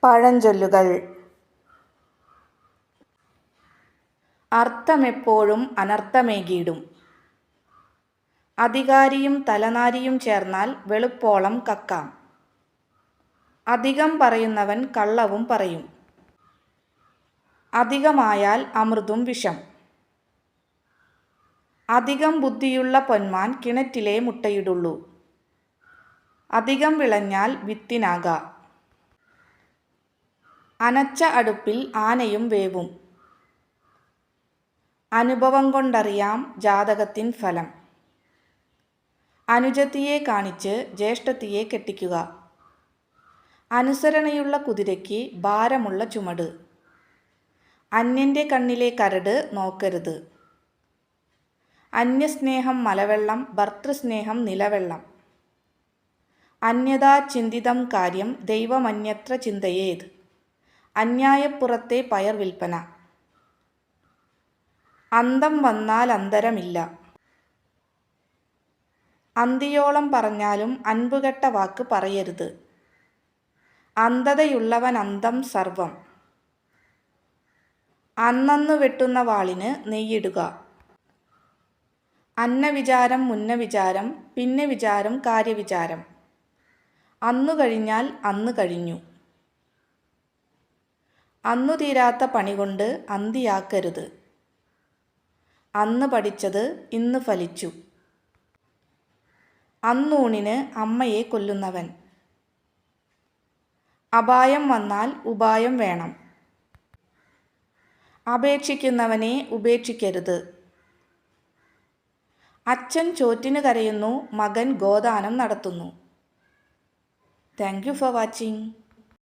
പഴഞ്ചൊല്ലുകൾ. അർത്ഥമെപ്പോഴും അനർത്ഥമേകിയിടും. അധികാരിയും തലനാരിയും ചേർന്നാൽ വെളുപ്പോളം കക്കാം. അധികം പറയുന്നവൻ കള്ളവും പറയും. അധികമായാൽ അമൃതും വിഷം. അധികം ബുദ്ധിയുള്ള പൊന്മാൻ കിണറ്റിലേ മുട്ടയിടുള്ളൂ. അധികം വിളഞ്ഞാൽ വിത്തിനാക. അനച്ച അടുപ്പിൽ ആനയും വേവും. അനുഭവം കൊണ്ടറിയാം ജാതകത്തിൻ ഫലം. അനുജത്തിയെ കാണിച്ച് ജ്യേഷ്ഠത്തിയെ കെട്ടിക്കുക. അനുസരണയുള്ള കുതിരയ്ക്ക് ഭാരമുള്ള ചുമട്. അന്യൻ്റെ കണ്ണിലെ കരട് നോക്കരുത്. അന്യസ്നേഹം മലവെള്ളം, ഭർതൃസ്നേഹം നിലവെള്ളം. അന്യഥാ ചിന്തിതം കാര്യം ദൈവമന്യത്ര ചിന്തയേത്. അന്യായപ്പുറത്തെ പയർ വിൽപ്പന. അന്തം വന്നാൽ അന്തരമില്ല. അന്തിയോളം പറഞ്ഞാലും അൻപുകെട്ട വാക്ക് പറയരുത്. അന്ധതയുള്ളവൻ അന്തം സർവം. അന്നന്നു വെട്ടുന്ന വാളിന് നെയ്യിടുക. അന്നവിചാരം മുന്ന വിചാരം, പിന്നെ വിചാരം കാര്യവിചാരം. അന്നു കഴിഞ്ഞാൽ അന്ന് കഴിഞ്ഞു. അന്നു തീരാത്ത പണികൊണ്ട് അന്തിയാക്കരുത്. അന്ന് പഠിച്ചത് ഇന്ന് ഫലിച്ചു. അന്നൂണിന് അമ്മയെ കൊല്ലുന്നവൻ. അപായം വന്നാൽ ഉപായം വേണം. അപേക്ഷിക്കുന്നവനെ ഉപേക്ഷിക്കരുത്. അച്ഛൻ ചോറ്റിന് കരയുന്നു, മകൻ ഗോദാനം നടത്തുന്നു. Thank you for watching.